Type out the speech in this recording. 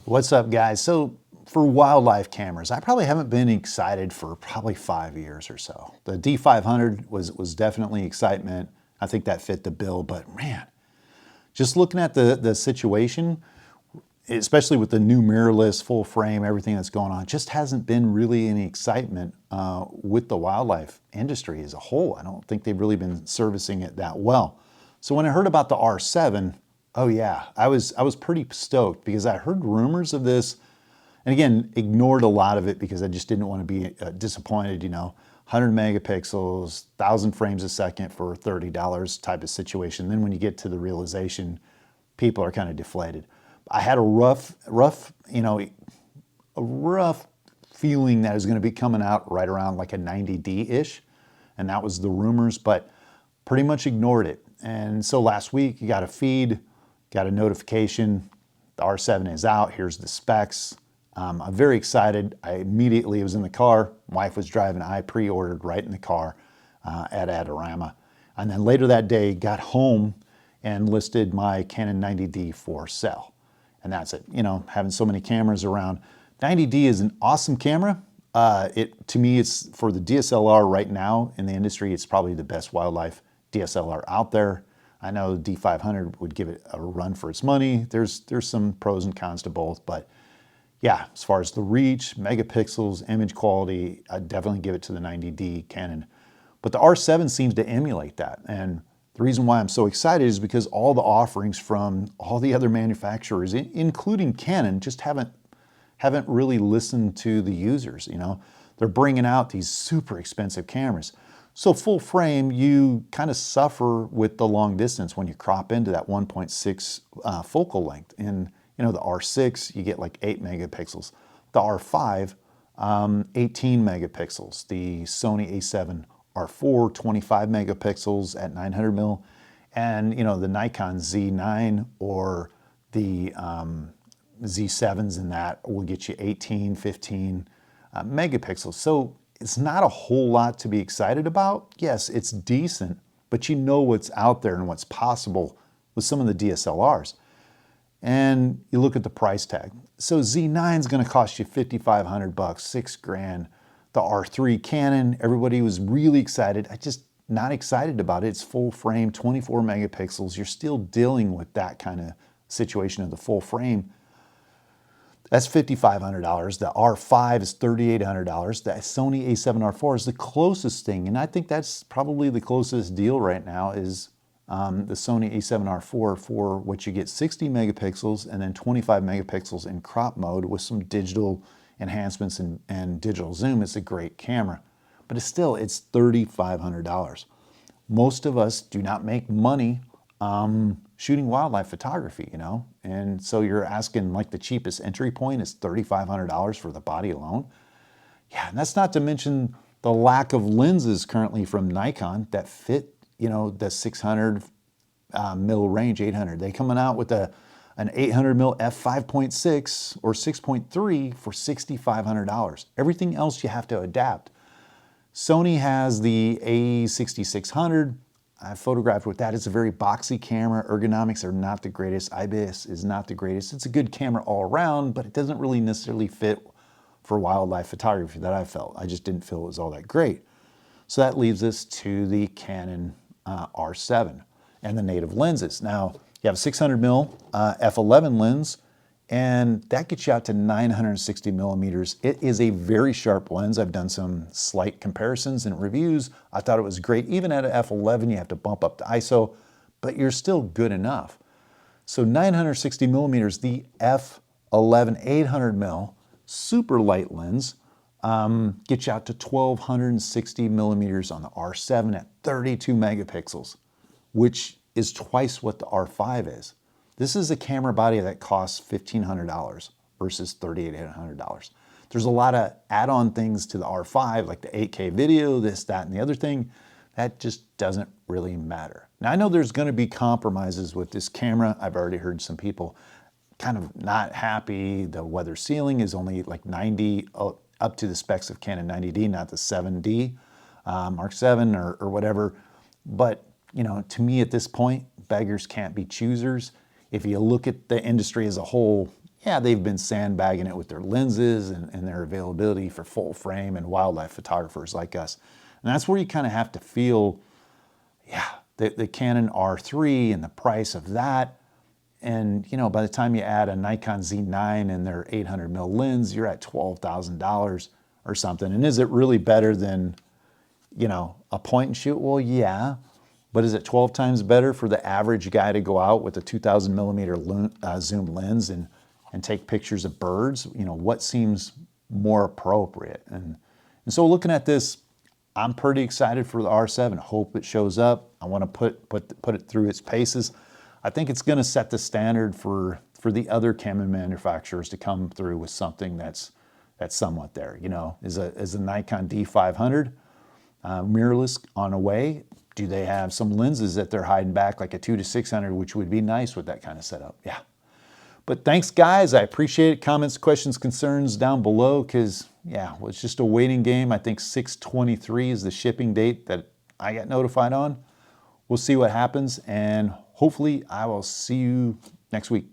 What's up, guys? So for wildlife cameras, I probably haven't been excited for probably 5 years or so. The D500 was definitely excitement. I think that fit the bill, but man, just looking at the situation, especially with the new mirrorless, full frame, everything that's going on, just hasn't been really any excitement with the wildlife industry as a whole. I don't think they've really been servicing it that well. So when I heard about the R7, oh yeah, I was pretty stoked because I heard rumors of this, and again, ignored a lot of it because I just didn't want to be disappointed, 100 megapixels, 1,000 frames a second for $30 type of situation. Then when you get to the realization, people are kind of deflated. I had a rough feeling that it was going to be coming out right around like a 90D-ish, and that was the rumors, but pretty much ignored it. And so last week, you got a feed, got a notification, the R7 is out, here's the specs. I'm very excited. I immediately was in the car, wife was driving, I pre-ordered right in the car at Adorama. And then later that day, got home and listed my Canon 90D for sale. And that's it. Having so many cameras around. 90D is an awesome camera. To me, it's for the DSLR right now in the industry, it's probably the best wildlife DSLR out there. I know the D500 would give it a run for its money. There's some pros and cons to both, but yeah, as far as the reach, megapixels, image quality, I'd definitely give it to the 90D Canon. But the R7 seems to emulate that. And the reason why I'm so excited is because all the offerings from all the other manufacturers, including Canon, just haven't really listened to the users. They're bringing out these super expensive cameras. So full frame, you kind of suffer with the long distance when you crop into that 1.6 focal length. And the R6, you get like 8 megapixels. The R5, 18 megapixels. The Sony A7 R4, 25 megapixels at 900 mil. And the Nikon Z9 or the Z7s in that will get you 18, 15 megapixels. So it's not a whole lot to be excited about. Yes, it's decent, but you know what's out there and what's possible with some of the DSLRs. And you look at the price tag. So Z9 is going to cost you $5,500, $6,000. The R3 Canon, everybody was really excited. I just not excited about it. It's full frame, 24 megapixels. You're still dealing with that kind of situation of the full frame. That's $5,500. The R5 is $3,800. The Sony A7 R4 is the closest thing, and I think that's probably the closest deal right now is the Sony A7 R4 for what you get 60 megapixels and then 25 megapixels in crop mode with some digital enhancements and digital zoom. It's a great camera, but it's $3,500. Most of us do not make money shooting wildlife photography, and so you're asking like the cheapest entry point is $3,500 for the body alone. Yeah, and that's not to mention the lack of lenses currently from Nikon that fit the 600 mil range, 800. They coming out with an 800 mil f5.6 or 6.3 for $6,500. Everything else you have to adapt. Sony has the A6600. I photographed with that. It's a very boxy camera. Ergonomics are not the greatest. IBIS is not the greatest. It's a good camera all around, but it doesn't really necessarily fit for wildlife photography that I felt. I just didn't feel it was all that great. So that leaves us to the Canon R7 and the native lenses. Now, you have a 600 mil f11 lens, and that gets you out to 960 millimeters. It is a very sharp lens. I've done some slight comparisons and reviews. I thought it was great. Even at a f11, you have to bump up the ISO, but you're still good enough. So 960 millimeters, the f11 800 mil, super light lens, gets you out to 1,260 millimeters on the R7 at 32 megapixels, which is twice what the R5 is. This is a camera body that costs $1,500 versus $3,800. There's a lot of add-on things to the R5, like the 8K video, this, that, and the other thing. That just doesn't really matter. Now, I know there's going to be compromises with this camera. I've already heard some people kind of not happy. The weather sealing is only like 90, up to the specs of Canon 90D, not the 7D, Mark 7 or whatever. But, to me at this point, beggars can't be choosers. If you look at the industry as a whole, yeah, they've been sandbagging it with their lenses and their availability for full frame and wildlife photographers like us. And that's where you kind of have to feel, yeah, the Canon R3 and the price of that. And, you know, by the time you add a Nikon Z9 and their 800mm lens, you're at $12,000 or something. And is it really better than, you know, a point and shoot? Well, yeah. But is it 12 times better for the average guy to go out with a 2000mm zoom lens and take pictures of birds? You know, what seems more appropriate? And so looking at this, I'm pretty excited for the R7. Hope it shows up. I want to put it through its paces. I think it's going to set the standard for the other camera manufacturers to come through with something that's somewhat there. You know, is a Nikon D500 mirrorless on a way? Do they have some lenses that they're hiding back, like a 2-600, which would be nice with that kind of setup? Yeah. But thanks, guys. I appreciate it. Comments, questions, concerns down below, because, yeah, well, it's just a waiting game. I think 6/23 is the shipping date that I got notified on. We'll see what happens, and hopefully I will see you next week.